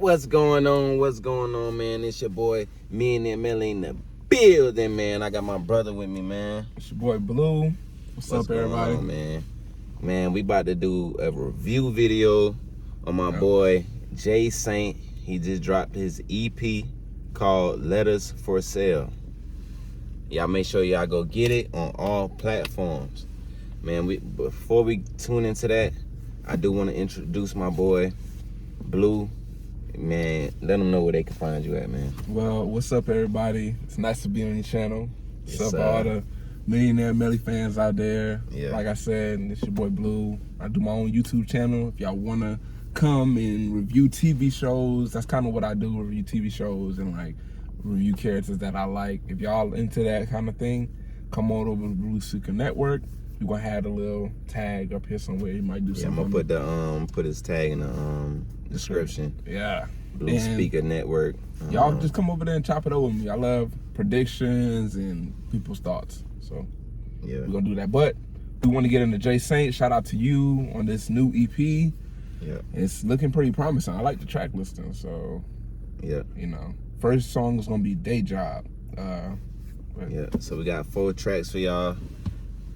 What's going on? What's going on, man? It's your boy, me and ML in the building, man. I got my brother with me, man. It's your boy Blue. What's up, everybody? On, man? Man, we about to do a review video on my boy Jay Saint. He just dropped his EP called Letters for Sale. Y'all make sure y'all go get it on all platforms. Man, before we tune into that, I do want to introduce my boy Blue. Man, let them know where they can find you at, man. Well, what's up, everybody? It's nice to be on your channel. What's Yes, up, all the Millionaire Melly fans out there? Yeah. Like I said, it's your boy Blue. I do my own YouTube channel. If y'all want to come and review TV shows, that's kind of what I do, review TV shows and like review characters that I like. If y'all into that kind of thing, come on over to Blue Seeker Network. We're gonna have a little tag up here somewhere. You might do something. I'm gonna put put his tag in the description. Yeah. Blue Speaker Network. Y'all just come over there and chop it over with me. I love predictions and people's thoughts. So yeah, we're gonna do that. But we want to get into Jay Saint. Shout out to you on this new EP. Yeah. It's looking pretty promising. I like the track listing. So yeah, you know, first song is gonna be Day Job. Yeah. So we got 4 tracks for y'all.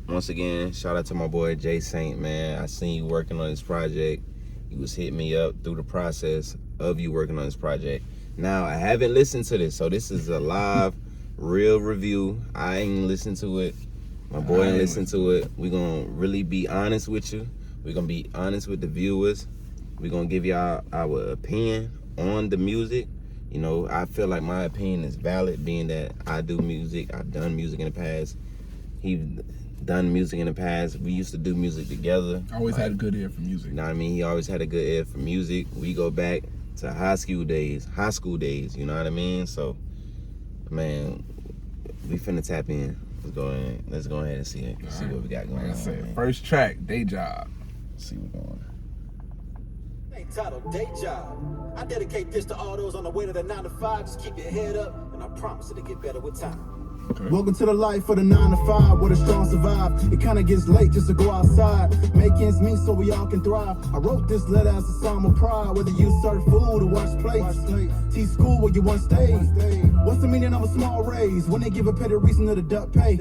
Once again, shout out to my boy Jay Saint, man. I seen you working on this project. You was hitting me up through the process of you working on this project. Now, I haven't listened to this, so this is a live, real review. I ain't listened to it. My boy ain't listened to it. We're going to really be honest with you. We're going to be honest with the viewers. We're going to give y'all our opinion on the music. You know, I feel like my opinion is valid, being that I do music. I've done music in the past. He done music in the past. We used to do music together. I always had a good ear for music. You know what I mean? He always had a good ear for music. We go back to high school days, you know what I mean? So, man, we finna tap in. Let's go ahead and see it. See what we got going on. Like I said, first track, Day Job. Let's see what's going on. Titled Day Job. I dedicate this to all those on the way to the 9 to 5. Just keep your head up, and I promise it'll get better with time. Okay. Welcome to the life of the 9 to 5, where the strong survive. It kinda gets late just to go outside, make ends meet so we all can thrive. I wrote this letter as a psalm of pride, whether you serve food or wash plates, teach school where you once stayed. What's the meaning of a small raise when they give a petty reason to the duck pay?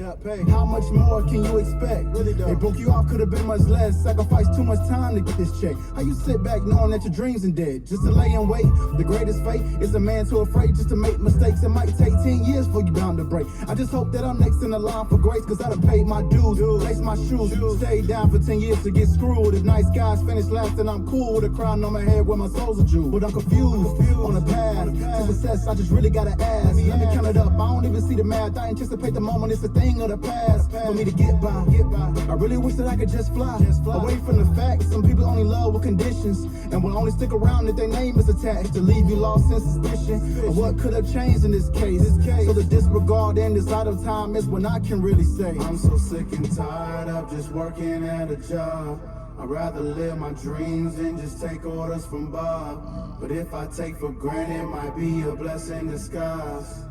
How much more can you expect? They broke you off, could have been much less. Sacrificed too much time to get this check. How you sit back knowing that your dreams are dead, just to lay in wait? The greatest fate is a man too afraid just to make mistakes. It might take 10 years for you bound to break. I just hope that I'm next in the line for grace, cause I done paid my dues, laced my shoes, stayed down for 10 years to get screwed. If nice guys finish last, then I'm cool with a crown on my head where my soul's a Jew. But I'm confused on the path to success. I just really gotta ask. Let me count it up. I don't even see the math. I anticipate the moment. It's a thing of the past for me to get by. I really wish that I could just fly away from the facts. Some people only love with conditions and will only stick around if their name is attached, to leave you lost in suspicion of what could have changed in this case. So the disregard and this out of time is when I can really say I'm so sick and tired of just working at a job. I'd rather live my dreams than just take orders from Bob. But if I take for granted, it might be a blessing in disguise.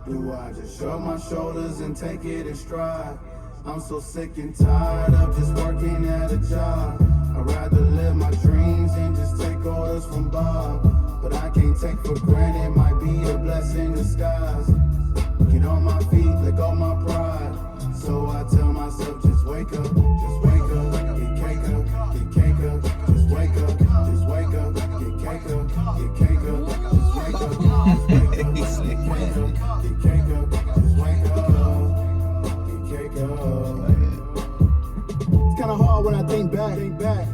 Do I just shrug my shoulders and take it in stride? I'm so sick and tired of just working at a job. I'd rather live my dreams than just take orders from Bob. But I can't take for granted, it might be a blessing in disguise. Get on my feet, let go my pride. So I tell myself, just wake up, get cake up, get cake up, just wake up, get cake up, get cake up, just wake up, get cake up, just wake up, get cake up. It's kinda hard when I think back.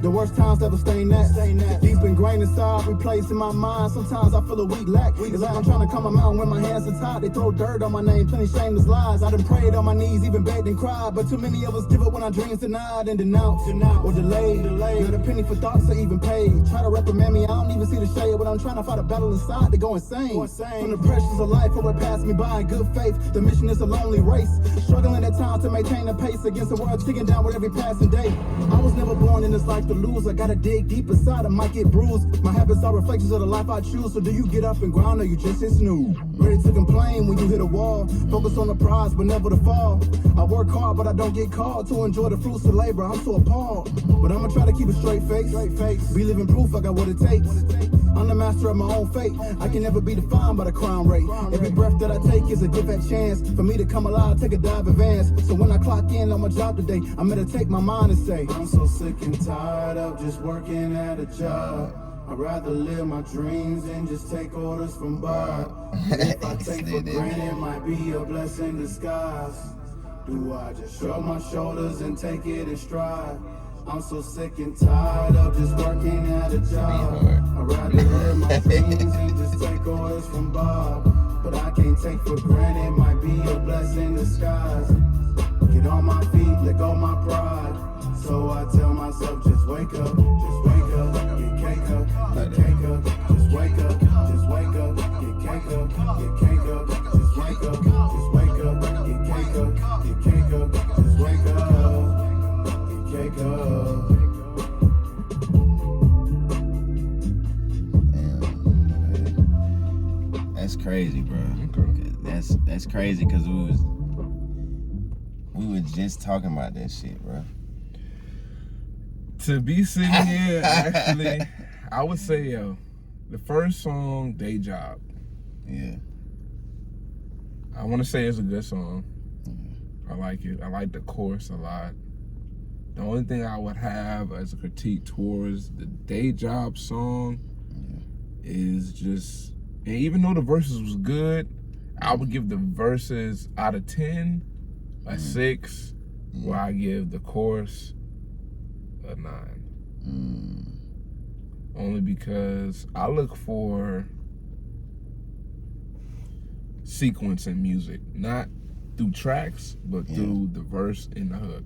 The worst times ever staying that. Deep ingrained inside, replaced in my mind. Sometimes I feel a weak lack. It's like I'm trying to come a mountain when my hands are tied. They throw dirt on my name, plenty shameless lies. I done prayed on my knees, even begged and cried. But too many of us give up when our dreams denied and denounced or delayed. Not a penny for thoughts or even paid. Try to reprimand me, I don't even see the shade. But I'm trying to fight a battle inside to go insane. From the pressures of life, or it passed me by in good faith. The mission is a lonely race. Struggling at times to maintain a pace against the world, ticking down with every passing day. I was never born in this life to lose. I gotta dig deep inside, I might get bruised. My habits are reflections of the life I choose. So do you get up and grind or you just hit snooze? Ready to complain when you hit a wall. Focus on the prize, but never the fall. I work hard, but I don't get called to enjoy the fruits of labor. I'm so appalled, but I'ma try to keep a straight face. Be living proof I got what it takes. I'm the master of my own fate. I can never be defined by the crime rate. Every breath that I take is a gift at chance for me to come alive, take a dive advance. So when I clock in on my job today, I meditate my mind and say, I'm so sick and tired of just working at a job. I'd rather live my dreams and just take orders from Bob. If I take for granted, it might be a blessing in disguise. Do I just shrug my shoulders and take it in stride? I'm so sick and tired of just working at a job. I'd rather live my dreams and just take orders from Bob. But I can't take for granted, it might be a blessing in disguise. Get on my feet, let go my pride. So I tell myself, just wake up, get cake up, get cake up, just wake up, get cake up, get cake up, just wake up, get cake up, get cake up, just wake up, get cake up. That's crazy, bro. That's crazy because we were just talking about that shit, bro. To be sitting here, actually, I would say, yo, the first song, Day Job. Yeah. I want to say it's a good song. I like it. I like the chorus a lot. The only thing I would have as a critique towards the Day Job song is just, and even though the verses was good, I would give the verses out of 10 a 6, where I give the chorus a 9. Only because I look for sequence in music, not through tracks, but through the verse and the hook.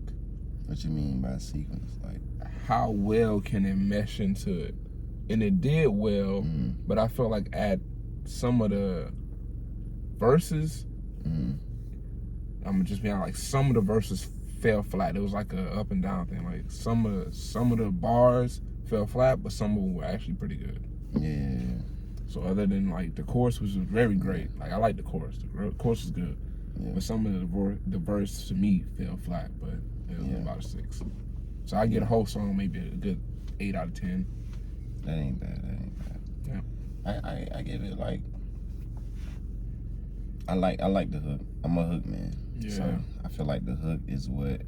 What you mean by sequence? Like, how well can it mesh into it? And it did well, but I felt like at some of the verses, I'm gonna just be honest, like some of the verses fell flat. It was like a up and down thing. Like some of the bars fell flat, but some of them were actually pretty good. yeah. So other than like the chorus was very great. Like I like the chorus. The chorus was good. Yeah. But some of the verse to me fell flat, but it was about a 6. So I get a whole song maybe a good 8 out of 10. That ain't bad. Yeah. I give it like, I like the hook. I'm a hook man. Yeah. So I feel like the hook is what's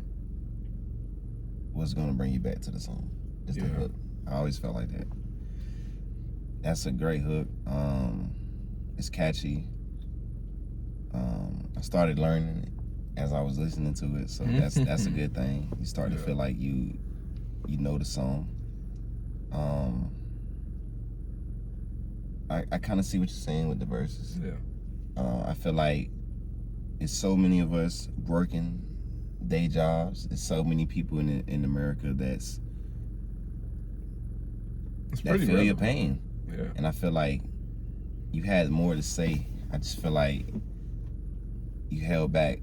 gonna bring you back to the song. It's the hook. I always felt like that. That's a great hook. It's catchy. I started learning it as I was listening to it, so that's a good thing. You start to feel like you know the song. I kind of see what you're saying with the verses. Yeah. I feel like it's so many of us working day jobs. There's so many people in America that feel your pain. Yeah. And I feel like you had more to say. I just feel like you held back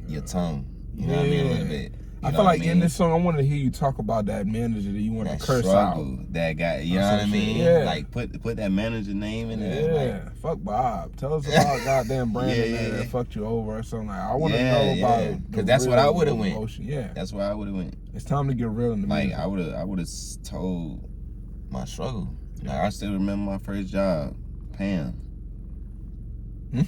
your tongue. You know what I mean? A little bit. I feel like in this song, I wanted to hear you talk about that manager that you want to curse struggle, out. that guy, you know what I mean? Yeah. Like put that manager name in there. Yeah, like, fuck Bob. Tell us about goddamn Brandon that fucked you over or something. Like, I want to know about it. Because that's what I would have went. Emotion. Yeah, that's where I would have went. It's time to get real in the like music. I would have told my struggle. Like I still remember my first job, Pam.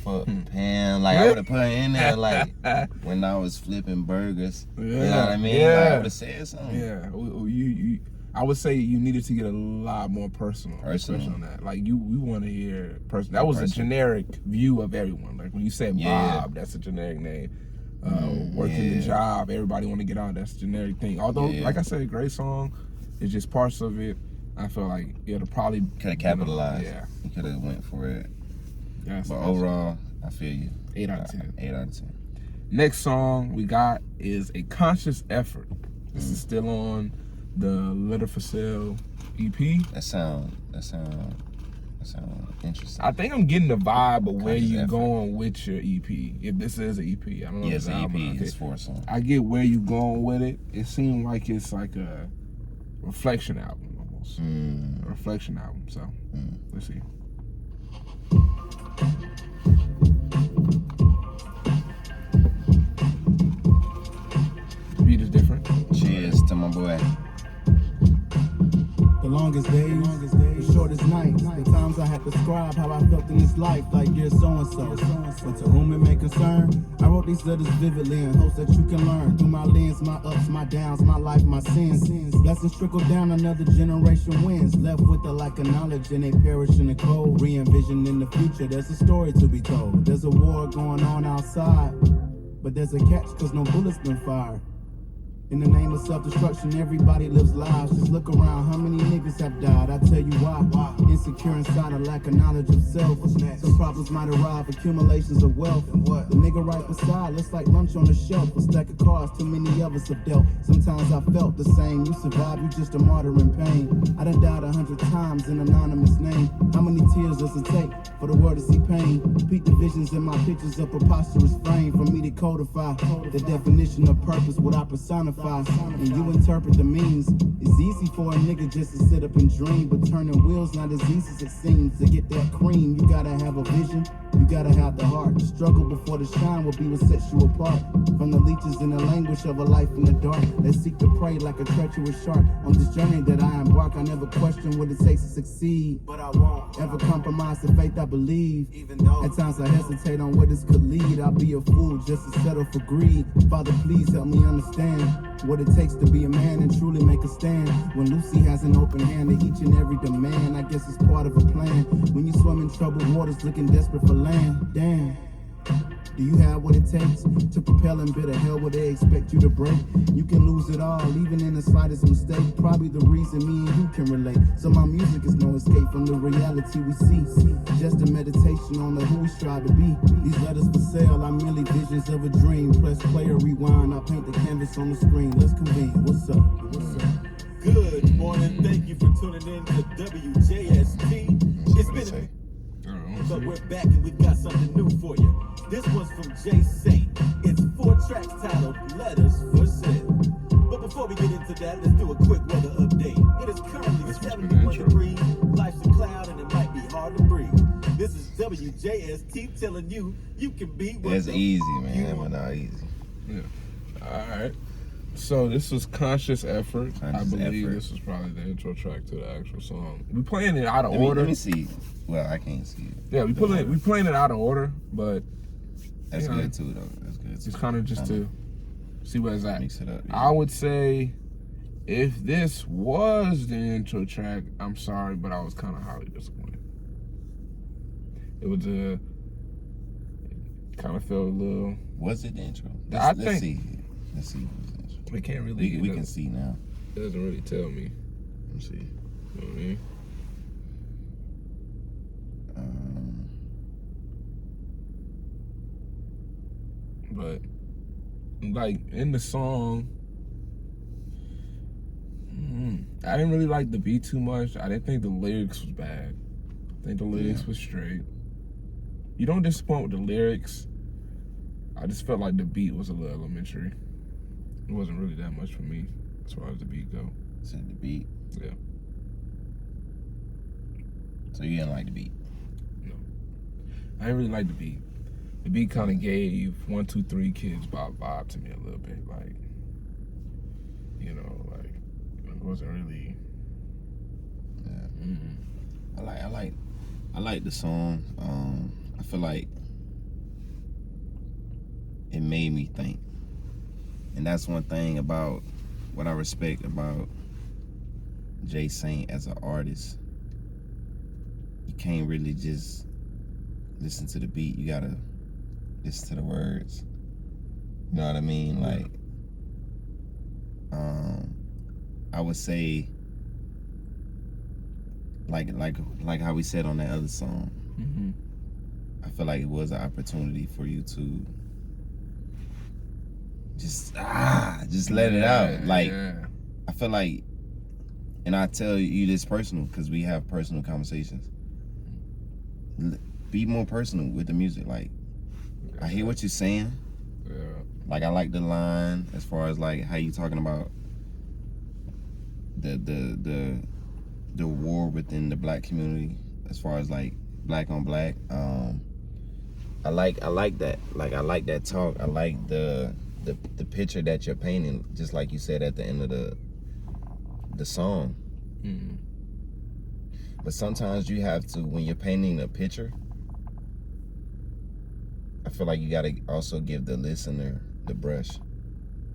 Fuck Pam, like I would have put her in there like when I was flipping burgers. You know what I mean? Yeah. Like, I would have said something. Yeah, I would say you needed to get a lot more personal. Especially on that. Like we want to hear personal. That was a generic view of everyone. Like when you said Bob, that's a generic name. Working the job, everybody want to get out. That's a generic thing. Although, like I said, great song. It's just parts of it. I feel like it'll probably could have capitalized. Yeah, you could have went for it. Yes, but overall, I feel you. 8 out of 10. 8 out of 10. Next song we got is A Conscious Effort. This is still on the Letter for Sale EP. That sound interesting. I think I'm getting the vibe of where you're going with your EP. If this is an EP, I don't know. Yeah, it's an EP. Okay. It's 4 songs. I get where you're going with it. It seemed like it's like a reflection album almost. A reflection album. So let's see. Beat is different. Cheers to my boy. The longest days, the shortest nights, the times I had to describe how I felt in this life, like dear so-and-so. But to whom it may concern, I wrote these letters vividly in hopes that you can learn. Through my lens, my ups, my downs, my life, my sins. Blessings trickle down, another generation wins. Left with a lack of knowledge and they perish in the cold. Re-envision in the future, there's a story to be told. There's a war going on outside, but there's a catch cause no bullets been fired. In the name of self-destruction, everybody lives lives. Just look around, how many niggas have died? I tell you why. Insecure inside, a lack of knowledge of self. Some problems might arrive, accumulations of wealth. The nigga right beside looks like lunch on the shelf. A stack of cards, too many of us have dealt. Sometimes I felt the same. You survive, you just a martyr in pain. I done died 100 times in anonymous name. How many tears does it take for the world to see pain? Repeat the visions in my pictures of preposterous frame. For me to codify the definition of purpose, what I personify. And you interpret the means. It's easy for a nigga just to sit up and dream, but turning wheels not as easy as it seems. To get that cream, you gotta have a vision, you gotta have the heart. The struggle before the shine will be what sets you apart from the leeches in the languish of a life in the dark that seek to prey like a treacherous shark. On this journey that I embark, I never question what it takes to succeed, but I won't ever compromise the faith I believe. Even though at times I hesitate on where this could lead, I'll be a fool just to settle for greed. Father, please help me understand what it takes to be a man and truly make a stand. When Lucy has an open hand to each and every demand, I guess it's part of a plan. When you swim in troubled waters looking desperate for land, damn. Do you have what it takes to propel in bitter hell where they expect you to break? You can lose it all, even in the slightest mistake. Probably the reason me and you can relate. So my music is no escape from the reality we see. Just a meditation on the who we strive to be. These letters for sale are merely visions of a dream. Press play or rewind, I paint the canvas on the screen. Let's convene. What's up? What's up? Good morning, thank you for tuning in to WJST. It's been but we're back and we got something new for you. This one's from Jay Saint. It's 4 tracks titled Letters for Sale. But before we get into that, let's do a quick weather update. It is currently 71 degrees, life's a cloud, and it might be hard to breathe. This is WJST telling you you can be what That's easy, man, but not easy. Yeah. All right. So this was Conscious Effort. I believe this was probably the intro track to the actual song. We playing it out of order. Let me see. Well, I can't see it. Yeah, we playing it out of order, but that's good too, though. That's good. It's kind of just to see where it's at. Mix it up. Yeah. I would say if this was the intro track, I'm sorry, but I was kind of highly disappointed. It was kind of felt a little. Was it the intro? Let's see. Let's see. We can't really. We can see now. It doesn't really tell me. Let's see. You know what I mean? But like in the song, I didn't really like the beat too much. I didn't think the lyrics was bad. I think the lyrics was straight. You don't disappoint with the lyrics. I just felt like the beat was a little elementary. It wasn't really that much for me as far as the beat go. Said the beat. Yeah. So you didn't like the beat? No. I didn't really like the beat. The beat kind of gave 1, 2, 3 Kids vibe to me a little bit. Like, you know, like, it wasn't really. Yeah. I like the song. I feel like it made me think. And that's one thing about what I respect about Jay Saint as an artist. You can't really just listen to the beat. You gotta listen to the words. You know what I mean? Like, I would say, like how we said on that other song. I feel like it was an opportunity for you to just let it out. Like, I feel like, and I tell you this personal because we have personal conversations. Be more personal with the music. Like, I hear what you're saying. Yeah. Like, I like the line as far as like how you talking about the war within the black community, as far as like black on black. I like that. Like I like that talk. I like the picture that you're painting, just like you said at the end of the song. Mm-hmm. But sometimes you have to, when you're painting a picture, I feel like you gotta also give the listener the brush.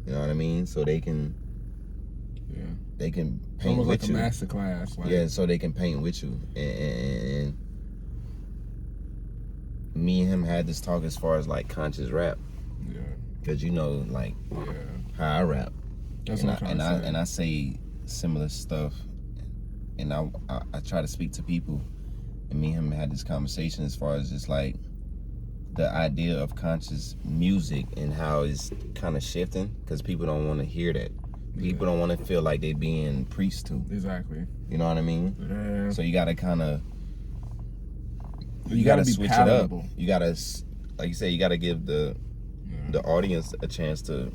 You know what I mean? So they can paint almost with like you. a master class. Like, Yeah, so they can paint with you. And me and him had this talk as far as like conscious rap. Yeah. Cause you know, like Yeah. how I rap. That's and what I'm trying to say. And I say similar stuff. And I try to speak to people, and me and him had this conversation as far as just like the idea of conscious music and how it's kind of shifting, because people don't want to hear that. People don't want to feel like they're being preached to. Exactly. You know what I mean? Yeah. So you got to kind of, you gotta be switch palatable. it up. You got to, like you say, you got to give the audience a chance to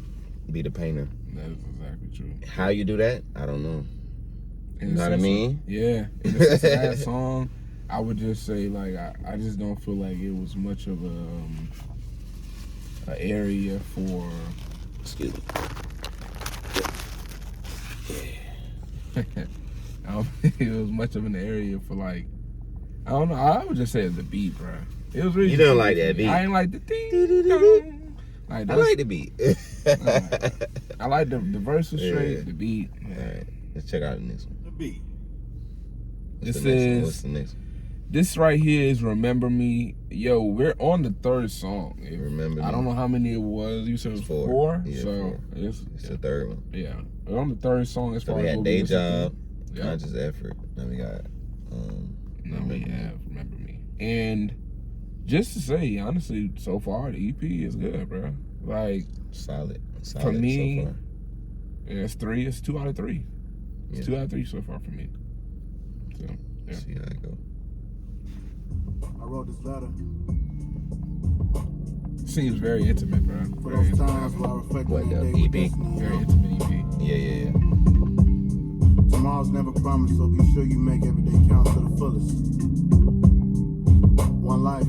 be the painter. That is exactly true. How you do that, I don't know. You know what I mean? Yeah. In the sense of that song, I would just say, like, I just don't feel like it was much of an area for... Excuse me. I don't think it was much of an area for, like... I don't know. I would just say the beat, bro. It was really... You don't like that beat? I ain't like the ding. Like, I like the beat. I like the verse was straight, the beat. All right, let's check out the next one. The beat. What's This the next one? is- What's the next one? This right here is Remember Me. Yo, we're on the third song. Remember I Me. don't know how many it was. You said it was Four. four? Yeah, so four. It's the third one. yeah. We're on the third song as So far we as had what Day listened to. Job, Yep. Conscious Effort. Then we got Now we have Remember Me. And just to say, honestly, so far the EP is good, bro. Like solid for me, so far. it's 3. It's 2 out of 3. It's Yeah. 2 out of 3 so far for me. So yeah. See how it go. I wrote this letter Seems very intimate, bro. for Very those intimate. times where I reflect What, on the the day with EP? destiny. Very intimate EP. Yeah. Tomorrow's never promised, so be sure you make every day count to the fullest. One life.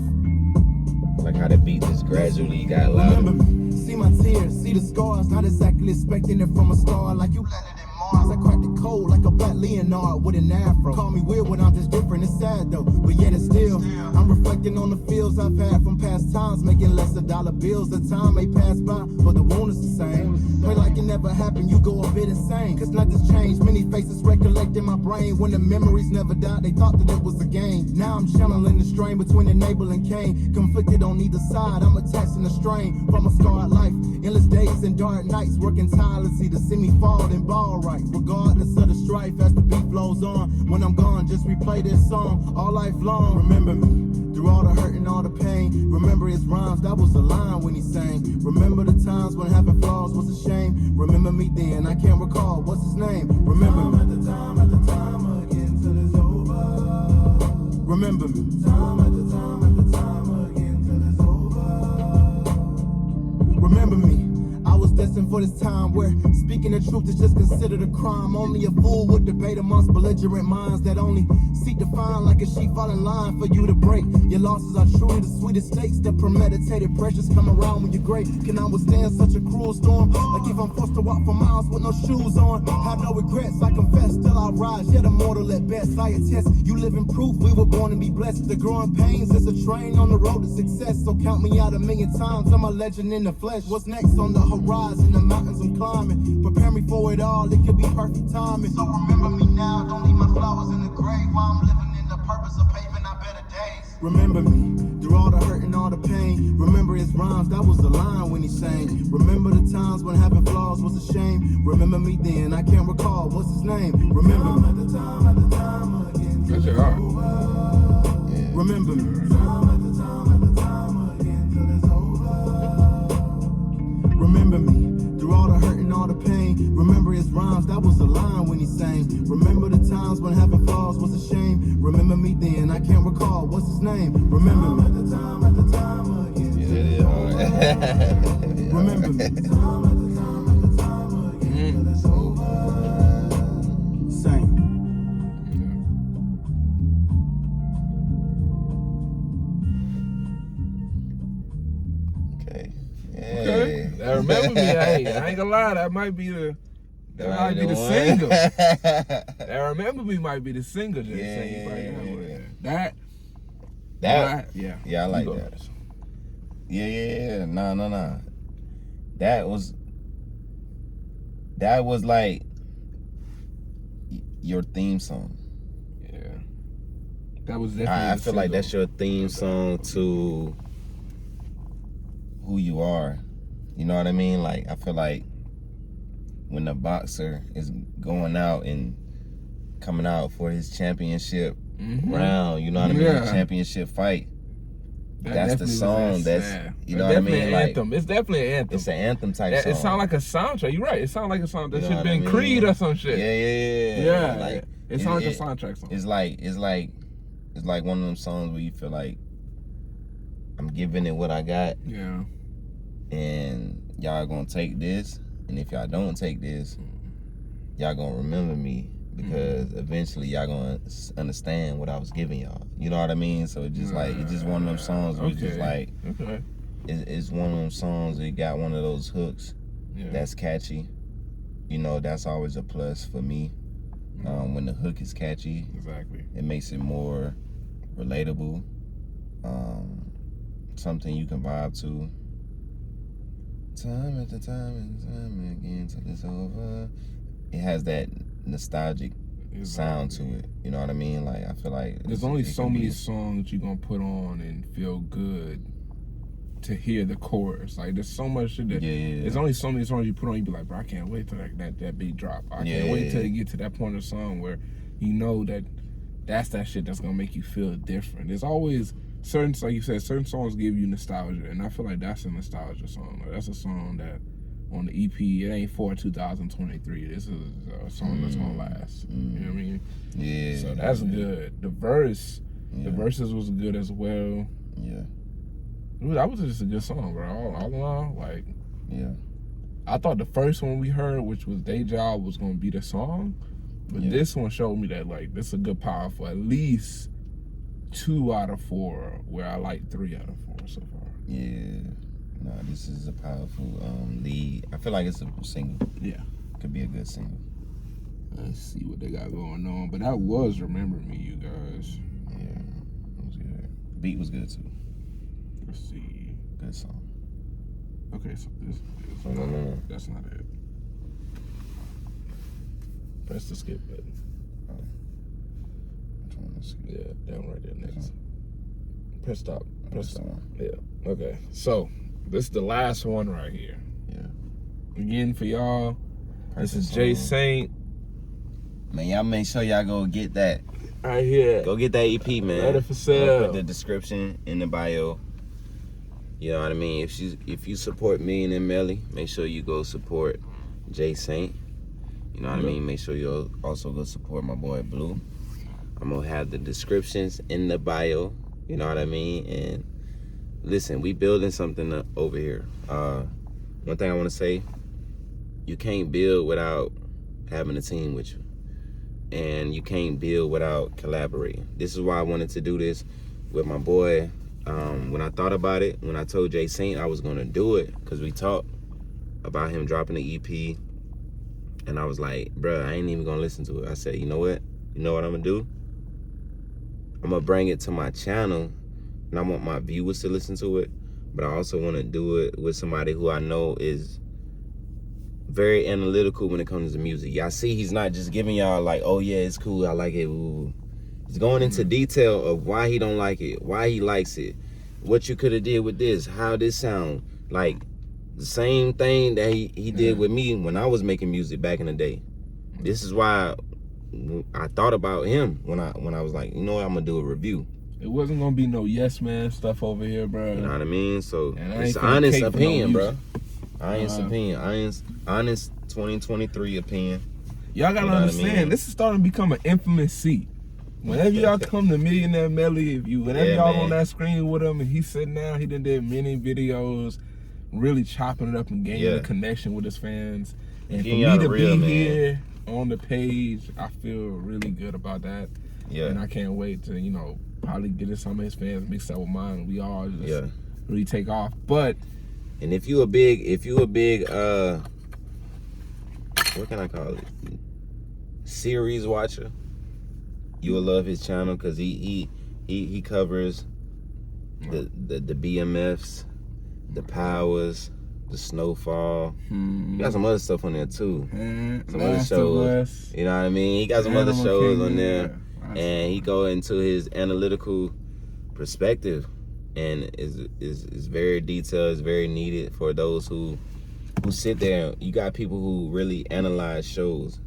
Like how the beat just gradually got louder. Remember me, see my tears, see the scars. Not exactly expecting it from a star, like you landed in Mars. I cracked the code like a black Leonard with an afro. Call me weird when I'm just different, it's sad though, but yet it's still. I'm reflecting on the feels I've had from past times, making less of dollar bills. The time may pass by, but the wound is the same. Pray like it never happened, you go a bit insane. Cause nothing's changed, many faces recollect in my brain. When the memories never died, they thought that it was a game. Now I'm channeling the strain between Abel and Cain. Conflicted on either side, I'm attaching the strain from a scarred life. Endless days and dark nights, working tirelessly to see me fall and ball right. Regardless of the strife, as the beat flows on. When I'm gone, just replay this song all life long. Remember me, through all the hurt and all the pain. Remember his rhymes, that was the line when he sang. Remember the times when having flaws was a shame. Remember me then, I can't recall, what's his name? Remember me. Time at the time again till it's over. Remember me. Time at the time again till it's over. Remember me. I was destined for this time where speaking the truth is just considered a crime. Only a fool would debate amongst belligerent minds that only seek to find like a sheep fall in line for you to break. Your losses are truly the sweetest stakes. The premeditated pressures come around when you're great. Can I withstand such a cruel storm? Like if I'm forced to walk for miles with no shoes on. Have no regrets, I confess, still I rise. Yet immortal at best, I attest. You live in proof, we were born to be blessed. The growing pains is a train on the road to success. So count me out 1,000,000 times, I'm a legend in the flesh. What's next on the horizon? The mountains I'm climbing. Prepare me for it all, it could be perfect timing. So remember me now, don't leave my flowers in the grave. While I'm living in the purpose of paving our better days. Remember me, through all the hurt and all the pain. Remember his rhymes, that was the line when he sang. Remember the times when having flaws was a shame. Remember me then, I can't recall, what's his name? Remember me. Time at the time again. Good job. Remember me. Time at the time again till it's over. Remember me. Through all the hurt and all the pain. Remember his rhymes, that was the line when he sang. Remember the times when having flaws was a shame. Remember me then, I can't recall, what's his name? Remember me. At the time again. Remember me. Time at the time again till it's over. Same. Remember Me. Hey, I ain't gonna lie, that might be the single. That Remember Me might be the single. Just That yeah, I like that. Yeah. Nah. That was like your theme song. Yeah. That was definitely I feel like that's your theme song to who you are. You know what I mean? Like, I feel like when the boxer is going out and coming out for his championship round, you know what I mean? Championship fight. That's the song. You know what I mean? Like, it's definitely an anthem. It's an anthem type song. It sounds like a soundtrack. You're right. It sounds like a song that should have been Creed or some shit. Yeah. Like, it sounds like a soundtrack song. It's like one of them songs where you feel like I'm giving it what I got. Yeah. And y'all gonna take this, and if y'all don't take this, y'all gonna remember me, because eventually y'all gonna understand what I was giving y'all. You know what I mean? So it's just like, it's just one of them songs where it's just like, it's one of them songs that got one of those hooks that's catchy. You know, that's always a plus for me. When the hook is catchy, it makes it more relatable. Something you can vibe to. Time after time and time again till it's over. It has that nostalgic sound to it. You know what I mean? Like, I feel like there's only so many songs you're gonna put on and feel good to hear the chorus. Like, there's so much shit that there's only so many songs you put on, you be like, bro, I can't wait till that beat drop. I can't wait till you get to that point of the song where you know that's that shit that's gonna make you feel different. There's always certain, like you said, certain songs give you nostalgia, and I feel like that's a nostalgia song. Like, that's a song that on the EP, it ain't for 2023. This is a song that's gonna last. You know what I mean? Yeah. So that's good. The verses was good as well. Yeah. That was just a good song, bro. All in all, like, yeah. I thought the first one we heard, which was Day Job, was gonna be the song, but this one showed me that, like, this is a good power for at least 2 out of 4, where I like 3 out of 4 so far. Yeah. No, this is a powerful lead. I feel like it's a single. Yeah. Could be a good single. Let's see what they got going on. But that was Remember Me, you guys. Yeah. It was good. The beat was good too. Let's see. Good song. Okay, so this No. that's not it. Press the skip button. Which one is it? Yeah, down right there next. Press stop. Press stop. One. Yeah. Okay. So this is the last one right here. Yeah. Again for y'all. This is song. Jay Saint. Man, y'all make sure y'all go get that. Right here. Go get that EP, man. Ready for I'll sale. put the description in the bio. You know what I mean? If you support me and Melly, make sure you go support Jay Saint. You know what I mean? Make sure you also go support my boy Blue. I'm gonna have the descriptions in the bio. You know what I mean? And listen, we building something up over here. One thing I want to say, you can't build without having a team with you. And you can't build without collaborating. This is why I wanted to do this with my boy. When I thought about it, when I told Jay Saint I was gonna do it, because we talked about him dropping the EP, and I was like, bruh, I ain't even gonna listen to it. I said, you know what? You know what I'm gonna do? I'm gonna bring it to my channel, and I want my viewers to listen to it, but I also wanna do it with somebody who I know is very analytical when it comes to music. Y'all see, he's not just giving y'all like, oh yeah, it's cool, I like it. Ooh. He's going into detail of why he don't like it, why he likes it, what you could have did with this, how this sound. Like the same thing that he did with me when I was making music back in the day. This is why I thought about him when I was like, you know what, I'm gonna do a review. It wasn't gonna be no yes man stuff over here, bro. You know what I mean? So it's an honest opinion, bro. Honest opinion. Honest 2023 opinion. Y'all gotta understand, this is starting to become an infamous seat. Whenever y'all come to Millionaire Melly, whenever y'all on that screen with him and he's sitting down, he done did many videos, really chopping it up and gaining a connection with his fans. And for me to be here on the page, I feel really good about that. Yeah. And I can't wait to, probably get some of his fans mixed up with mine. And we all just really take off. But And if you a big what can I call it? Series watcher, you will love his channel because he covers the BMFs, the powers, the snowfall. He got some other stuff on there too. Some other shows. You know what I mean? He got some other shows on there. And he go into his analytical perspective, and is very detailed, is very needed for those who sit there. You got people who really analyze shows.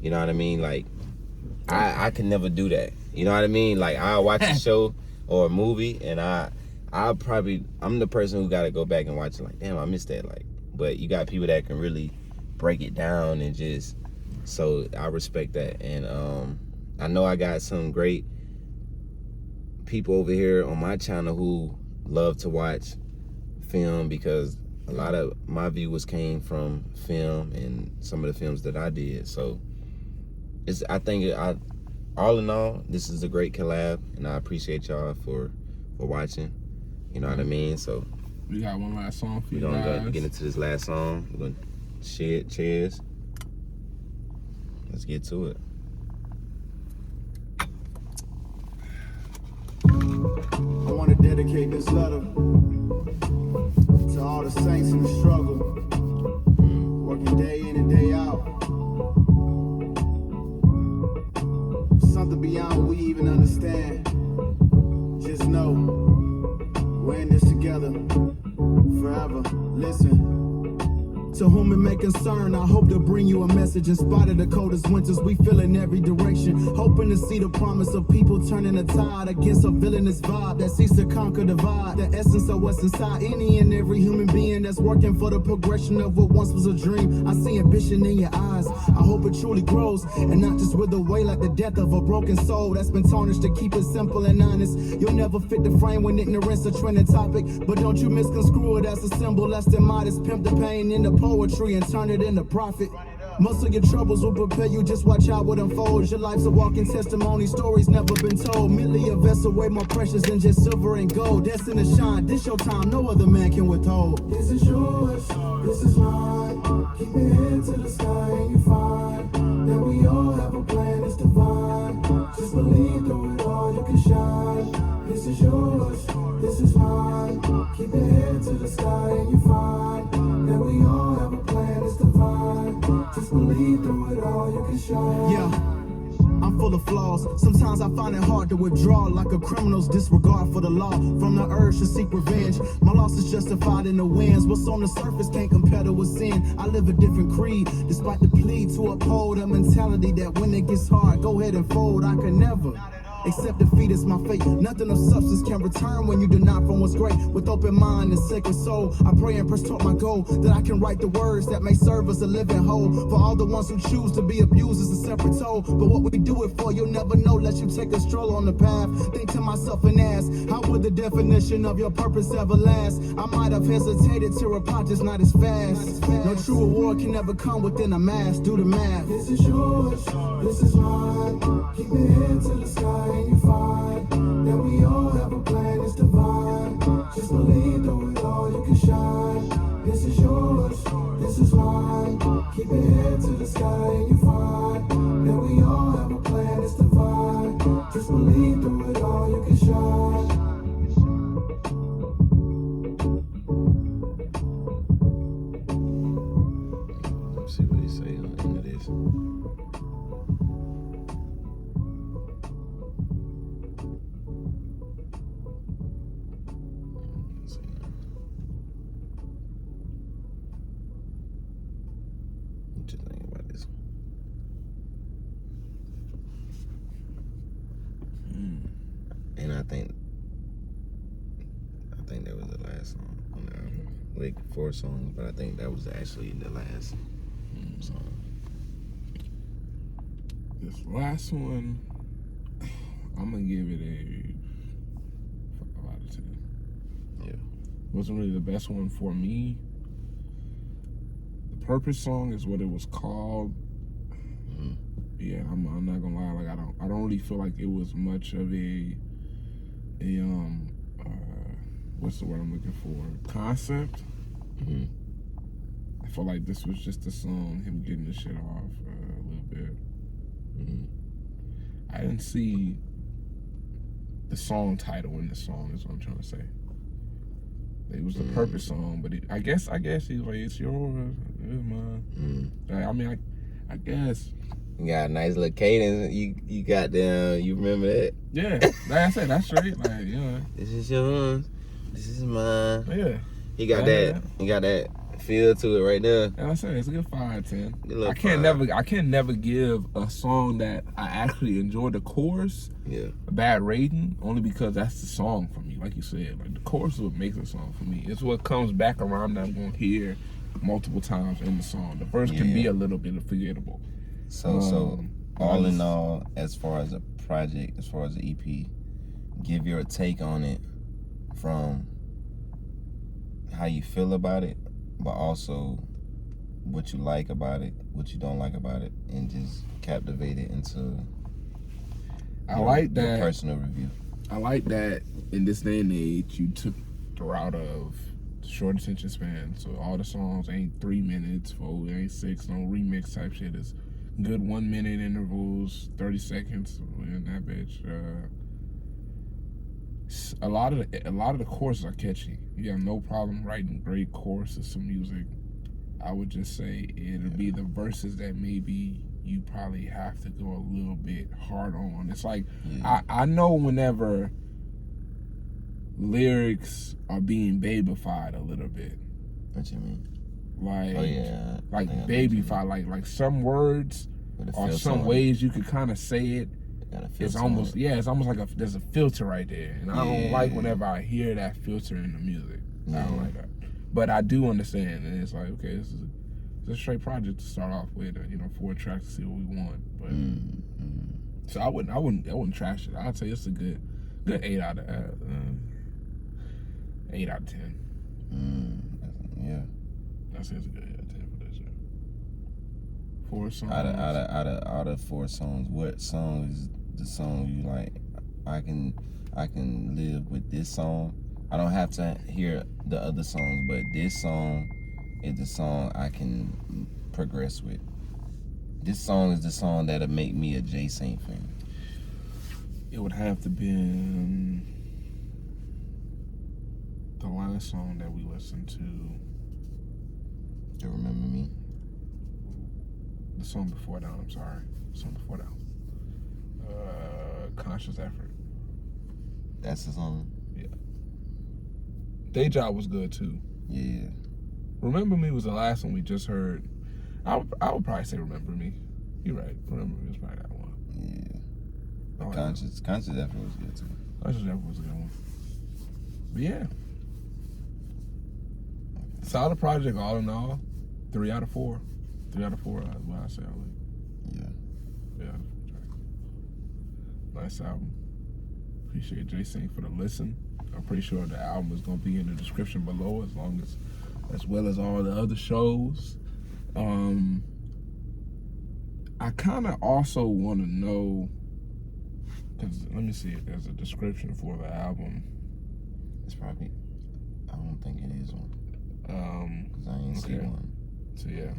You know what I mean? Like, I can never do that. You know what I mean? Like, I'll watch a show or a movie, and I'm the person who got to go back and watch it. Like, damn, I missed that. Like, but you got people that can really break it down and just. So I respect that, and I know I got some great people over here on my channel who love to watch film, because a lot of my viewers came from film and some of the films that I did. So all in all, this is a great collab, and I appreciate y'all for watching. You know what I mean? So we got one last song for you guys. We're gonna get into this last song. We're gonna cheers. Let's get to it. I want to dedicate this letter to all the saints in the struggle, working day in and day out. Something beyond what we even understand. Just know we're in this together forever. Listen. To whom it may concern, I hope to bring you a message in spite of the coldest winters we feel in every direction. Hoping to see the promise of people turning the tide against a villainous vibe that seeks to conquer divide. The essence of what's inside any and every human being that's working for the progression of what once was a dream. I see ambition in your eyes. I hope it truly grows and not just wither away like the death of a broken soul that's been tarnished. To keep it simple and honest, you'll never fit the frame when ignorance a trending topic. But don't you misconstrue it as a symbol less than modest. Pimp the pain in the poetry and turn it into profit. Most of your troubles will prepare you, just watch how it unfolds. Your life's a walking testimony, stories never been told. Merely a vessel way more precious than just silver and gold. Destined to shine, this your time, no other man can withhold. This is yours, this is mine. Keep your head to the sky and you find that we all have a plan, it's divine. Just believe through it all, you can shine. This is yours, this is mine. Keep your head to the sky and you find that we all have a plan, it's divine. Just believe through it all, you can shine. Yeah, I'm full of flaws. Sometimes I find it hard to withdraw, like a criminal's disregard for the law. From the urge to seek revenge, my loss is justified in the wins. What's on the surface can't compare to what's in. I live a different creed, despite the plea to uphold a mentality that when it gets hard, go ahead and fold. I could never accept defeat is my fate. Nothing of substance can return when you deny from what's great. With open mind and sacred soul, I pray and press toward my goal, that I can write the words that may serve as a living whole. For all the ones who choose to be abused is a separate toll. But what we do it for, you'll never know unless you take a stroll on the path. Think to myself and ask, how would the definition of your purpose ever last? I might have hesitated to reply, just not as fast. No true reward can ever come within a mask. Do the math. This is yours, this is mine. Keep your head to the sky and you find that we all have a plan, it's divine. Just believe through it all, you can shine. This is yours, this is mine. Keep your head to the sky and you find that we all have a plan, it's divine. Just believe through it all, you can shine. Let's see what he say on the end of this. What you think about this? And I think that was the last song on the album. Like 4 songs, but I think that was actually the last song. This last one, I'm gonna give it a 5 out of 10. Yeah. Wasn't really the best one for me. The Purpose song is what it was called. Yeah, I'm not gonna lie. Like I don't really feel like it was much of a what's the word I'm looking for? Concept. I feel like this was just a song, him getting the shit off a little bit. I didn't see the song title in the song, is what I'm trying to say. It was the Purpose song, but I guess he's like, it's yours, it's mine. I mean, I guess. You got a nice little cadence. You got them. You remember that? Yeah, like I said, that's straight. Like, you know. This is yours. This is mine. Yeah. He got that. He got that feel to it right there. Like I said, it's a good 5 out of 10. I can't never give a song that I actually enjoy the chorus a bad rating, only because that's the song for me. Like you said, like the chorus is what makes a song for me. It's what comes back around that I'm gonna hear multiple times in the song. The verse can be a little bit forgettable. So all in all, as far as a project, as far as the EP, give your take on it from how you feel about it, but also what you like about it, what you don't like about it, and just captivate it into your personal review. I like that in this day and age, you took the route of short attention span. So all the songs ain't 3 minutes, it ain't 6, no remix type shit. It's good 1 minute intervals, 30 seconds in that bitch. A lot of the choruses are catchy. You have no problem writing great choruses to music. I would just say it'll be the verses that maybe you probably have to go a little bit hard on. It's like I know whenever lyrics are being babyfied a little bit. What you mean? Like babyfied, like some words or some ways you could kind of say it. It's almost like there's a filter right there, and I don't like whenever I hear that filter in the music. I don't like that, but I do understand, and it's like, okay, this is a straight project to start off with, 4 tracks to see what we want. But so I wouldn't trash it. I'd say it's a good 8 out of 10. Yeah, I say it's a good 8 out of 10 for this year. 4 songs. Out of 4 songs, what song is the song you like? I can live with this song. I don't have to hear the other songs, but this song is the song I can progress with. This song is the song that'll make me a Jay Saint fan. It would have to been the last song that we listened to. You remember me? The song before that, I'm sorry. The song before that. Conscious Effort. That's the song? Yeah. Day Job was good too. Yeah. Remember Me was the last one we just heard. I would probably say Remember Me. You're right. Remember Me was probably that one. Yeah. Conscious Effort was good too. Conscious Effort was a good one. But yeah. Solid project all in all. 3 out of 4. 3 out of 4 is what I say. Yeah. Nice album. Appreciate Jay Saint for the listen. I'm pretty sure the album is gonna be in the description below, as well as all the other shows. I kind of also want to know, because let me see if there's a description for the album. It's probably, I don't think it is one. Because I ain't see one. So yeah.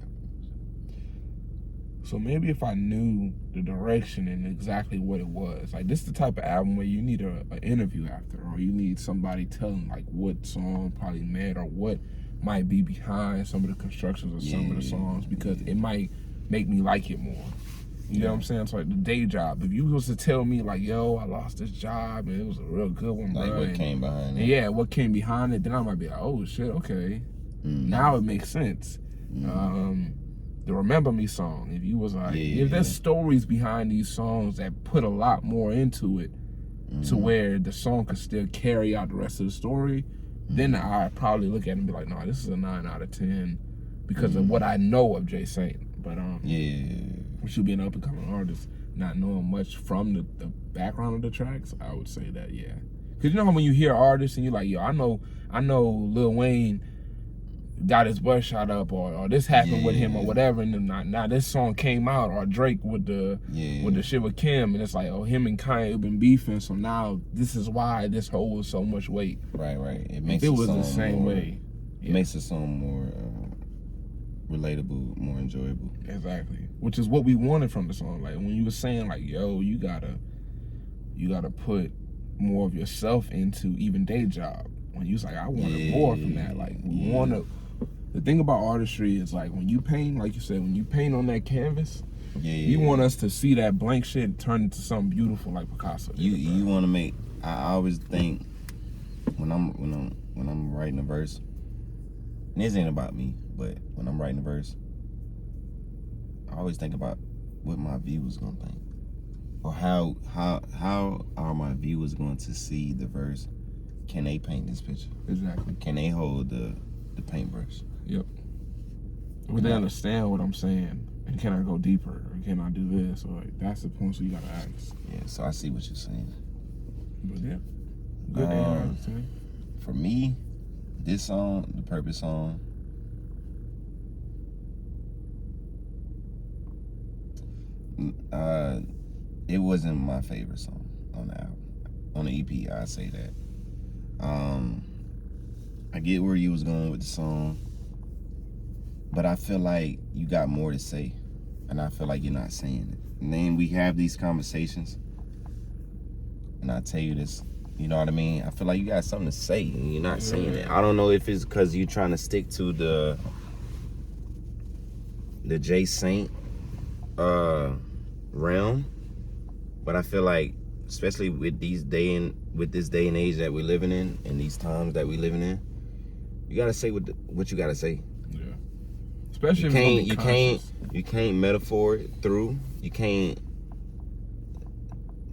So maybe if I knew the direction and exactly what it was, like this is the type of album where you need an interview after, or you need somebody telling like what song probably meant or what might be behind some of the constructions of some of the songs, because it might make me like it more. You know what I'm saying? So like the Day Job, if you was to tell me like, yo, I lost this job and it was a real good one, like bro, what came behind it. Yeah, what came behind it, then I might be like, oh shit, okay. Now it makes sense. The Remember Me song, if you was like, if there's stories behind these songs that put a lot more into it to where the song could still carry out the rest of the story, then I'd probably look at it and be like, no, this is a 9 out of 10 because of what I know of Jay Saint. But with you being an up-and-coming artist, not knowing much from the background of the tracks, I would say that, because you know how when you hear artists and you're like, yo, I know Lil Wayne got his butt shot up, or this happened with him, or whatever, and then now this song came out, or Drake with the shit with Kim, and it's like, oh, him and Kanye have been beefing, so now this is why this holds so much weight. Right. It makes if it was the same way. It makes the song more relatable, more enjoyable. Exactly. Which is what we wanted from the song. Like when you were saying like, yo, you gotta put more of yourself into even day job. When you was like, I wanted more from that. Like we wanna. The thing about artistry is like when you paint, like you said, when you paint on that canvas, you want us to see that blank shit turn into something beautiful like Picasso. You want to make. I always think when I'm writing a verse, and this ain't about me, but when I'm writing a verse, I always think about what my viewers gonna think, or how are my viewers going to see the verse? Can they paint this picture? Exactly. Can they hold the paintbrush? Yep. Would they understand what I'm saying? And can I go deeper? Or can I do this? Or like, that's the point, so you gotta ask. Yeah, so I see what you're saying. But yeah. Good answer. For me, this song, the Purpose song, it wasn't my favorite song on the album. On the EP, I say that. I get where you was going with the song, but I feel like you got more to say, and I feel like you're not saying it. And then we have these conversations, and I tell you this, you know what I mean? I feel like you got something to say, and you're not saying it. I don't know if it's because you're trying to stick to the Jay Saint realm, but I feel like, especially with this day and age that we're living in, and these times that we're living in, you gotta say what you gotta say. Yeah. Especially you can't metaphor it through. You can't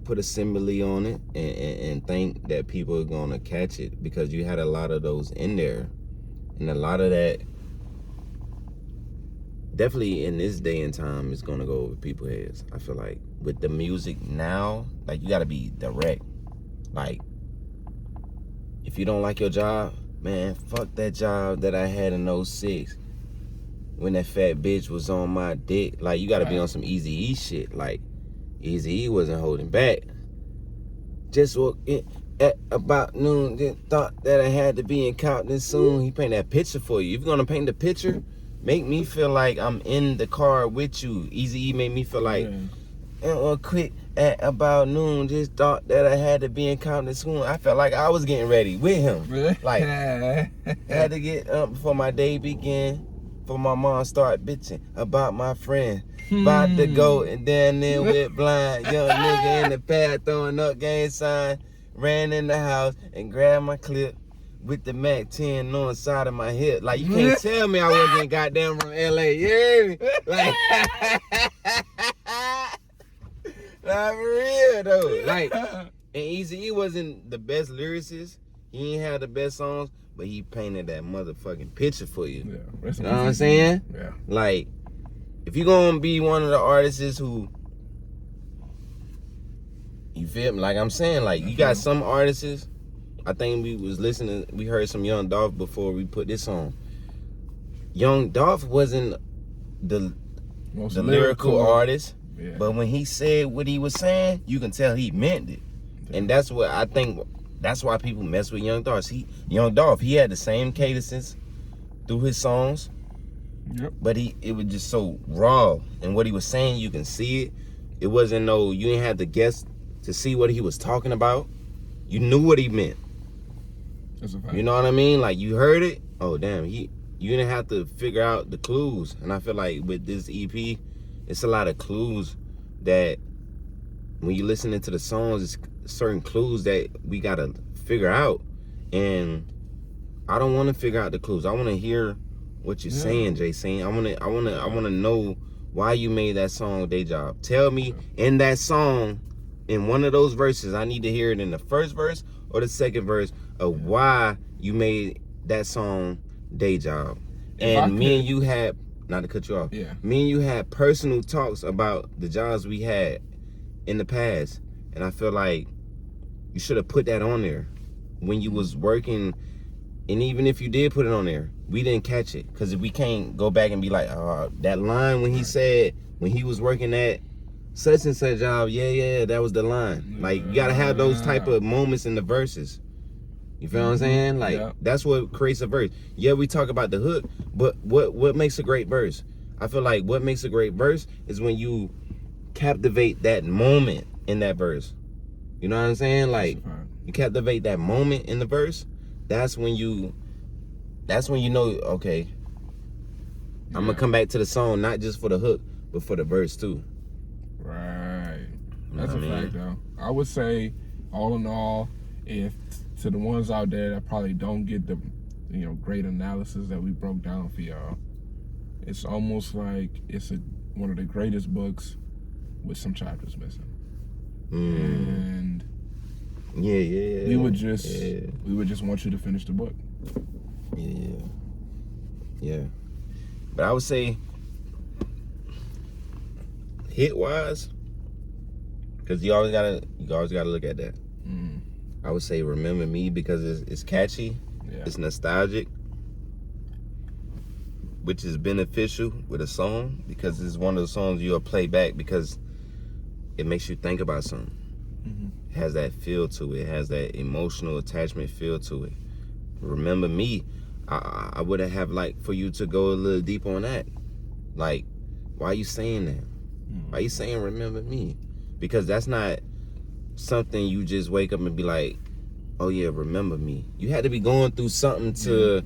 put a simile on it and think that people are gonna catch it, because you had a lot of those in there, and a lot of that definitely in this day and time is gonna go over people's heads. I feel like with the music now, like you gotta be direct. Like if you don't like your job, man, fuck that job that I had in 06 when that fat bitch was on my dick. Like you gotta be on some Eazy-E shit. Like Eazy-E wasn't holding back. Just at about noon, then thought that I had to be in Compton soon. He paint that picture for you. If you're gonna paint the picture, make me feel like I'm in the car with you. Eazy-E made me feel like, quick at about noon, just thought that I had to be in Compton soon. I felt like I was getting ready with him. Like, I had to get up before my day began, for my mom start bitching about my friend. About to go and then with blind young nigga in the pad throwing up gang sign. Ran in the house and grabbed my clip with the Mac 10 on the side of my hip. Like, you can't tell me I wasn't goddamn from LA. You hear me? Like, nah, for real though. Like, and Eazy-E wasn't the best lyricist. He ain't had the best songs, but he painted that motherfucking picture for you. Yeah, you know what I'm saying? Yeah. Like, if you're gonna be one of the artists who, you feel me? Like I'm saying, like you got some artists. I think we heard some Young Dolph before we put this on. Young Dolph wasn't the lyrical artist, but when he said what he was saying, you can tell he meant it. Yeah. And that's what I think, that's why people mess with Young Dolph. Young Dolph, he had the same cadences through his songs. Yep. But it was just so raw, and what he was saying, you can see it. It wasn't you didn't have to guess to see what he was talking about. You knew what he meant. That's a fact. You know what I mean? Like you heard it. Oh damn, you didn't have to figure out the clues. And I feel like with this EP, it's a lot of clues that when you're listening to the songs, it's certain clues that we gotta figure out. And I don't want to figure out the clues. I want to hear what you're saying, Jay Saint. I wanna know why you made that song Day Job. Tell me in that song, in one of those verses, I need to hear it in the first verse or the second verse of why you made that song Day Job. And me and you had, not to cut you off, me and you had personal talks about the jobs we had in the past. And I feel like you should have put that on there when you was working. And even if you did put it on there, we didn't catch it, because we can't go back and be like, that line when he said, when he was working at such and such job, that was the line. Like, you gotta have those type of moments in the verses. You feel what I'm saying? Like, that's what creates a verse. Yeah, we talk about the hook, but what makes a great verse? I feel like what makes a great verse is when you captivate that moment in that verse. You know what I'm saying? Like, you captivate that moment in the verse. That's when you know, okay, I'm gonna come back to the song, not just for the hook, but for the verse too. Right. That's a fact, though. I would say, all in all, if to the ones out there that probably don't get the, great analysis that we broke down for y'all, it's almost like it's one of the greatest books with some chapters missing. And we would just want you to finish the book. Yeah. But I would say, hit wise, because you always gotta look at that. I would say Remember Me, because it's catchy, it's nostalgic, which is beneficial with a song, because it's one of the songs you'll play back because it makes you think about something. It has that feel to it. It has that emotional attachment feel to it. Remember Me, I would have like for you to go a little deep on that. Like, why are you saying that? Why are you saying Remember Me? Because that's not something you just wake up and be like, oh yeah, remember me. You had to be going through something to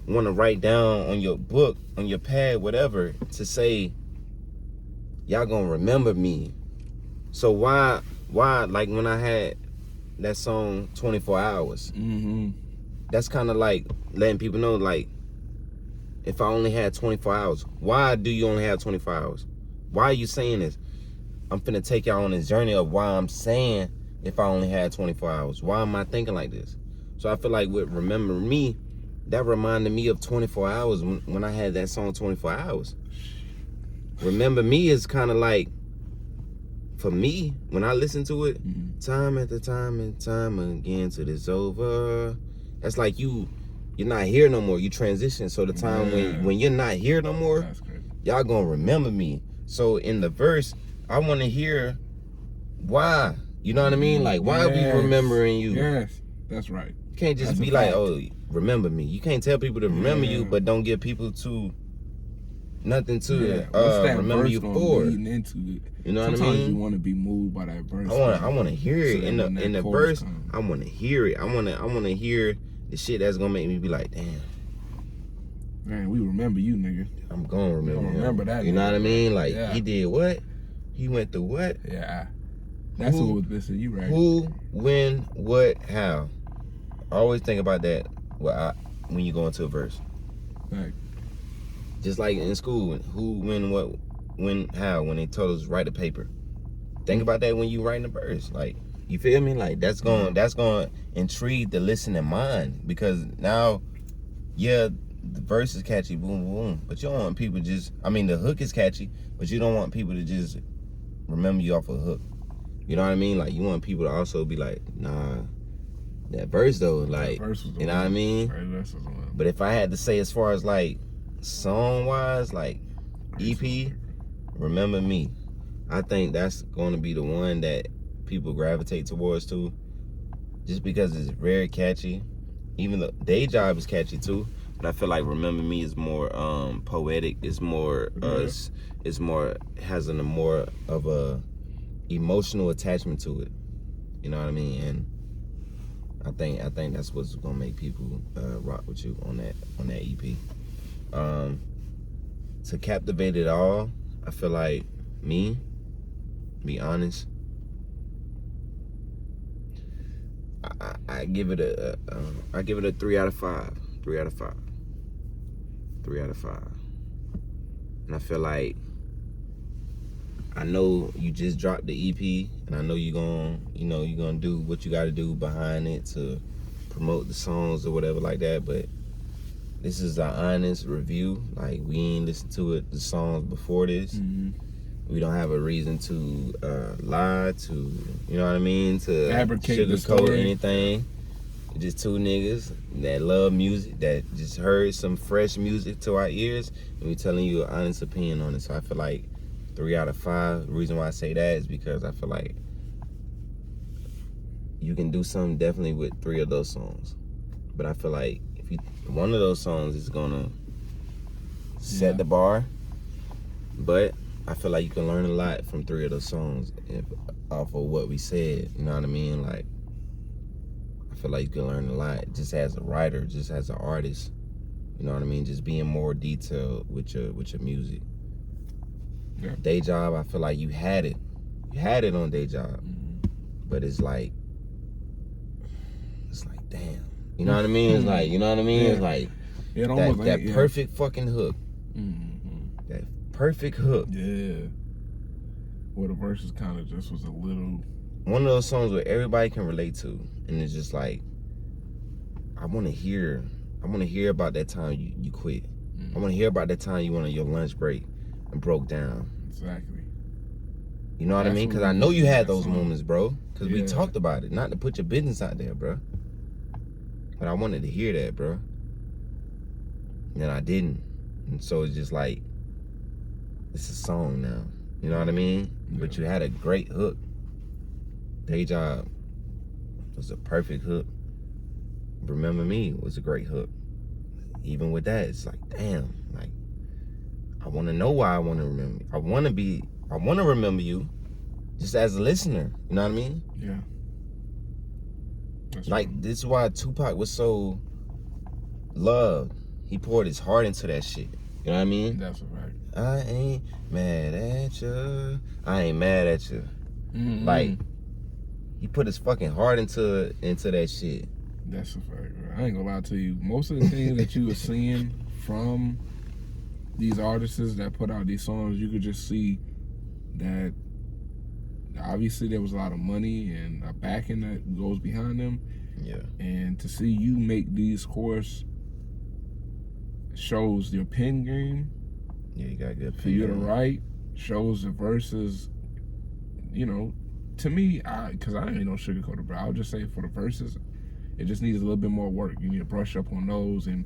want to write down on your book, on your pad, whatever, to say, y'all gonna remember me. So why, like when I had that song 24 Hours, that's kind of like letting people know, like, if I only had 24 hours, why do you only have 24 hours? Why are you saying this? I'm finna take y'all on this journey of why I'm saying if I only had 24 hours. Why am I thinking like this? So I feel like with Remember Me, that reminded me of 24 hours when I had that song 24 Hours. Remember Me is kind of like, for me, when I listen to it, time after time and time again till it's over. That's like you're not here no more. You transition. So the time when you're not here no more, y'all gonna remember me. So in the verse, I want to hear why. You know what I mean? Like, why are we remembering you? Yes, that's right. You can't just be like, oh, remember me. You can't tell people to remember you, but don't give people nothing to remember you for. Into it? You know what I mean? Sometimes you want to be moved by that verse. I want to hear it in the verse. I want to hear it. I want to hear the shit that's gonna make me be like, damn. Man, we remember you, nigga. I'm gonna remember that. You know what I mean? Like, he did what? He went through what? Yeah. That's what was missing. You right. Who, when, what, how? I always think about that when you go into a verse. Right. Just like in school, who, when, what, when, how, when they told us write a paper. Think about that when you writing a verse. Like, you feel me? Like, that's going to intrigue the listening mind, because now, the verse is catchy, boom, boom, but you don't want people the hook is catchy, but you don't want people to just remember you off a hook. You know what I mean? Like, you want people to also be like, nah, that verse though, like, you know what I mean? But if I had to say as far as like song-wise, like EP, Remember Me, I think that's going to be the one that people gravitate towards too, just because it's very catchy. Even the Day Job is catchy too, but I feel like Remember Me is more poetic. It's more has a more of a emotional attachment to it. You know what I mean? And I think that's what's gonna make people rock with you on that EP. To captivate it all, I feel like me, be honest, I give it a 3 out of 5. 3 out of 5. 3 out of 5. And I feel like, I know you just dropped the EP, and I know you're gonna do what you gotta do behind it to promote the songs or whatever like that, but this is an honest review. Like, we ain't listened to the songs before this. We don't have a reason to lie, to, you know what I mean, to sugarcoat anything. Just two niggas that love music, that just heard some fresh music to our ears, and we telling you an honest opinion on it. So I feel like 3 out of 5. The reason why I say that is because I feel like, you can do something definitely with 3 of those songs. But I feel like one of those songs is gonna set the bar. But I feel like you can learn a lot from 3 of those songs off of what we said. You know what I mean? Like, I feel like you can learn a lot just as a writer, just as an artist. You know what I mean? Just being more detailed with your music. Yeah. Day Job, I feel like you had it. You had it on Day Job. But it's like, damn. You know what I mean? It's like, you know what I mean? It's like that perfect fucking hook. That perfect hook. Yeah. Where the verses kind of just was a little. One of those songs where everybody can relate to, and it's just like, I want to hear about that time you quit. I want to hear about that time you went on your lunch break and broke down. Exactly. You know what I mean? Because I know you had those moments, bro. Because we talked about it. Not to put your business out there, bro. But I wanted to hear that, bro. And I didn't. And so it's just like, it's a song now. You know what I mean? Yeah. But you had a great hook. Day Job was a perfect hook. Remember Me was a great hook. Even with that, it's like, damn. Like, I want to know why I want to remember you. I want to remember you just as a listener. You know what I mean? Yeah. That's like, true. This is why Tupac was so loved. He poured his heart into that shit. You know what I mean? That's a fact. I ain't mad at you. I ain't mad at you. Like, he put his fucking heart into that shit. That's a fact, bro. I ain't gonna lie to you. Most of the things that you were seeing from these artists that put out these songs, you could just see that obviously there was a lot of money and a backing that goes behind them. Yeah. And to see you make these chorus shows your pen game. Yeah, you got good pen. For you to write shows the verses. You know, to me, because I ain't no sugarcoater, but I'll just say for the verses, it just needs a little bit more work. You need to brush up on those and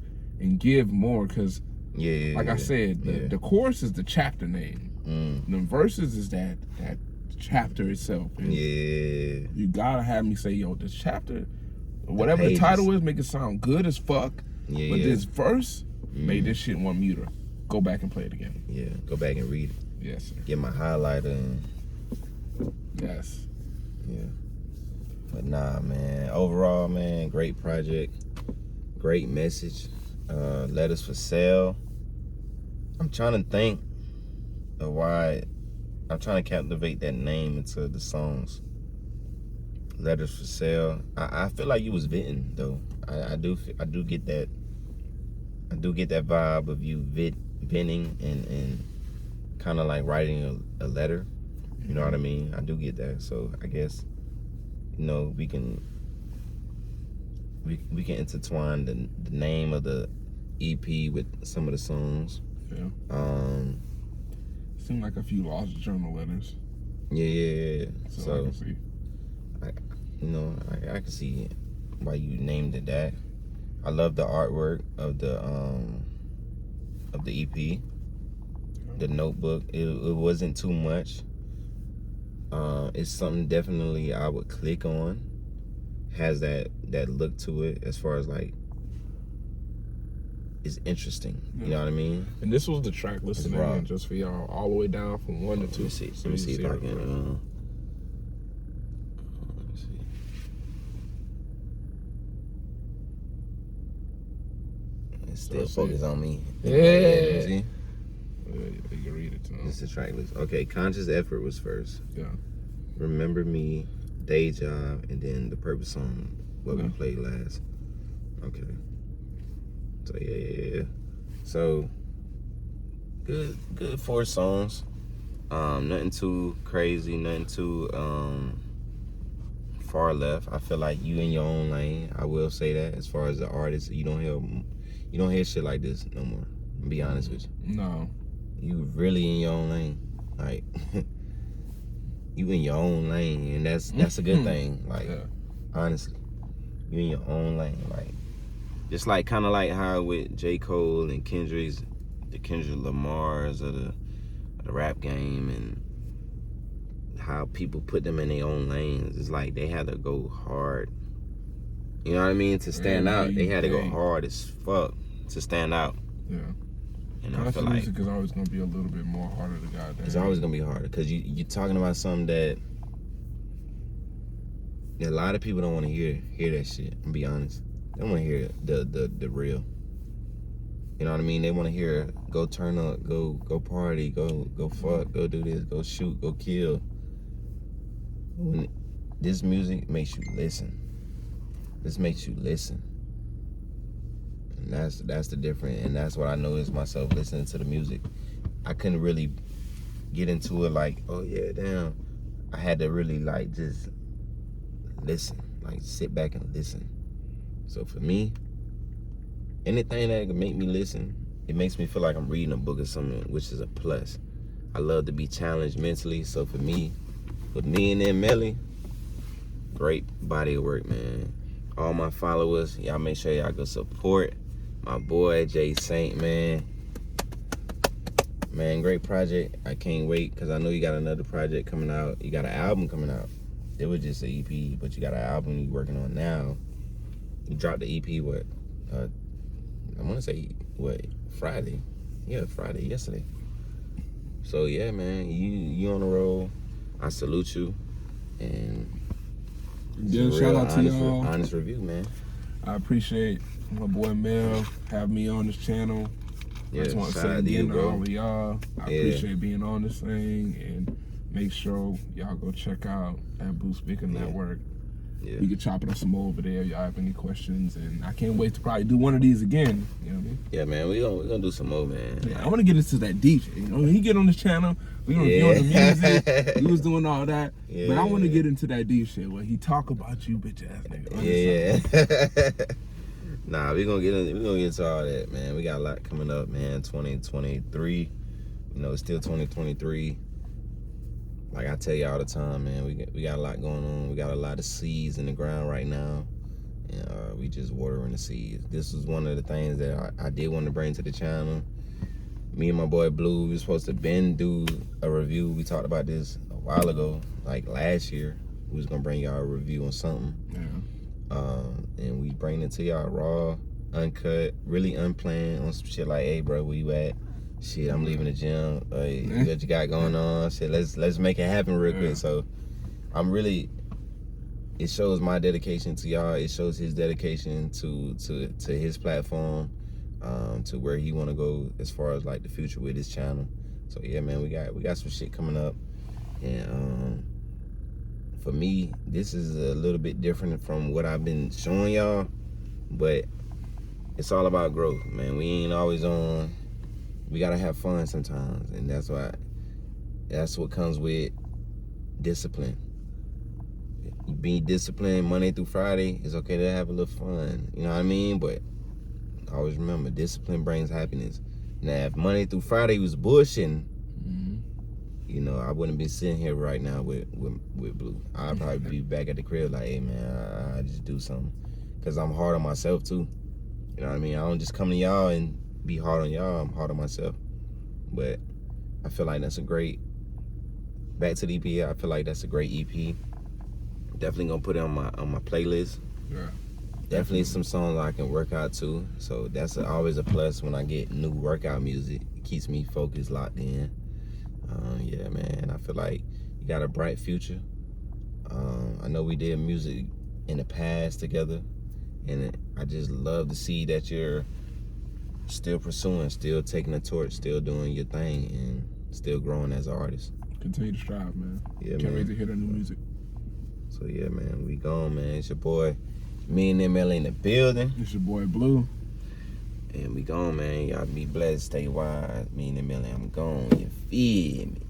give more, because I said, the chorus is the chapter name. The verses is that chapter itself. And you gotta have me say, yo, this chapter, whatever the title is, make it sound good as fuck. But this verse made this shit want me to go back and play it again. Yeah, go back and read it. Yes, sir. Get my highlighter and yes. Yeah. But nah, man. Overall, man, great project. Great message. Letters for Sale. I'm trying to think of why I'm trying to captivate that name into the songs. Letters for Sale. I feel like you was venting though. I do get that. I do get that vibe of you venting and kind of like writing a letter. You know what I mean? I do get that. So I guess, you know, we can intertwine the name of the EP with some of the songs. Yeah. Seemed like a few lost journal letters. Yeah. So I can see. I can see why you named it that. I love the artwork of the EP, the notebook. It wasn't too much. It's something definitely I would click on. Has that look to it as far as like, it's interesting. You know what I mean? And this was the track listing just for y'all, all the way down from 1 to 2. Let me see if I can. Let me see. It's still focused on me. Yeah. Let me see. You can read it too. This is the track list. Okay, Conscious Effort was first. Yeah. Remember Me, Day Job, and then the Purpose Song, what we played last. Okay. So yeah. So good 4 songs. Nothing too crazy, nothing too far left. I feel like you in your own lane. I will say that. As far as the artist, you don't hear shit like this no more. I'll be honest with you. No. You really in your own lane. Like you in your own lane, and that's a good thing. Like honestly, you in your own lane. Like just like kind of like how with J. Cole and Kendrick Lamars of the rap game, and how people put them in their own lanes. It's like they had to go hard. You know what I mean? To stand out, they had to go hard as fuck to stand out. Yeah. And I feel like music is always gonna be a little bit more harder to goddamn. It's always gonna be harder because you're talking about something that a lot of people don't want to hear that shit. I'm be honest. They don't want to hear the real. You know what I mean? They want to hear go turn up, go party, go fuck, go do this, go shoot, go kill. When this music makes you listen. This makes you listen. And that's the difference, and that's what I noticed myself listening to the music. I couldn't really get into it like, oh yeah, damn. I had to really like just listen, like sit back and listen. So for me, anything that can make me listen, it makes me feel like I'm reading a book or something, which is a plus. I love to be challenged mentally, so for me, with me and then Melly, great body of work, man. All my followers, y'all make sure y'all go support my boy Jay Saint, man. Man, great project. I can't wait because I know you got another project coming out. You got an album coming out. It was just an EP, but you got an album you're working on now. You dropped the EP, what? I want to say, what, Friday? Yeah, Friday, yesterday. So, yeah, man, you on the road. I salute you. And yeah, shout out to y'all. Honest review, man. I appreciate my boy Mel having me on this channel. Yeah, I just want to say again to all of y'all, I appreciate being on this thing, and make sure y'all go check out at Blue Speaker Network. Yeah. We can chop it up some more over there if y'all have any questions, and I can't wait to probably do one of these again. You know what I mean? Yeah, man, we gonna do some more, man. Yeah, I want to get into that DJ. You know, when he get on this channel, we gonna review the music. We was doing all that, but I want to get into that DJ shit where he talk about you, bitch ass nigga. Yeah. Nah, we gonna get into all that, man. We got a lot coming up, man. 2023. You know, it's still 2023. Like I tell you all the time, man, we got a lot going on. We got a lot of seeds in the ground right now, and we just watering the seeds. This was one of the things that I did want to bring to the channel. Me and my boy Blue, we were supposed to do a review. We talked about this a while ago, like last year. We was gonna bring y'all a review on something. Yeah. And we bring it to y'all raw, uncut, really unplanned on some shit like, hey, bro, where you at? Shit, I'm leaving the gym. Hey, what you got going on? Shit, let's make it happen real quick. So I'm really, it shows my dedication to y'all. It shows his dedication to his platform, to where he want to go as far as like the future with his channel. So yeah, man, we got some shit coming up, and for me, this is a little bit different from what I've been showing y'all, but it's all about growth, man. We ain't always on. We gotta have fun sometimes, and that's what comes with discipline. Being disciplined Monday through Friday, it's okay to have a little fun, you know what I mean? But always remember, discipline brings happiness. Now, if Monday through Friday was bullshitting, you know, I wouldn't be sitting here right now with Blue. I'd probably be back at the crib like, hey man, I just do something, cause I'm hard on myself too. You know what I mean? I don't just come to y'all and be hard on y'all. I'm hard on myself. But I feel like that's a great, back to the EP, I feel like that's a great EP. Definitely gonna put it on my playlist. Yeah. Definitely some songs I can work out to. So that's always a plus when I get new workout music. It keeps me focused, locked in. Yeah, man, I feel like you got a bright future. I know we did music in the past together, and I just love to see that you're still pursuing, still taking the torch, still doing your thing, and still growing as an artist. Continue to strive, man. Yeah, Can't wait to hear that new music. So yeah, man, we gone, man. It's your boy, me and ML in the building. It's your boy Blue. And we gone, man. Y'all be blessed, stay wise. Me and ML, I'm gone. You feel me?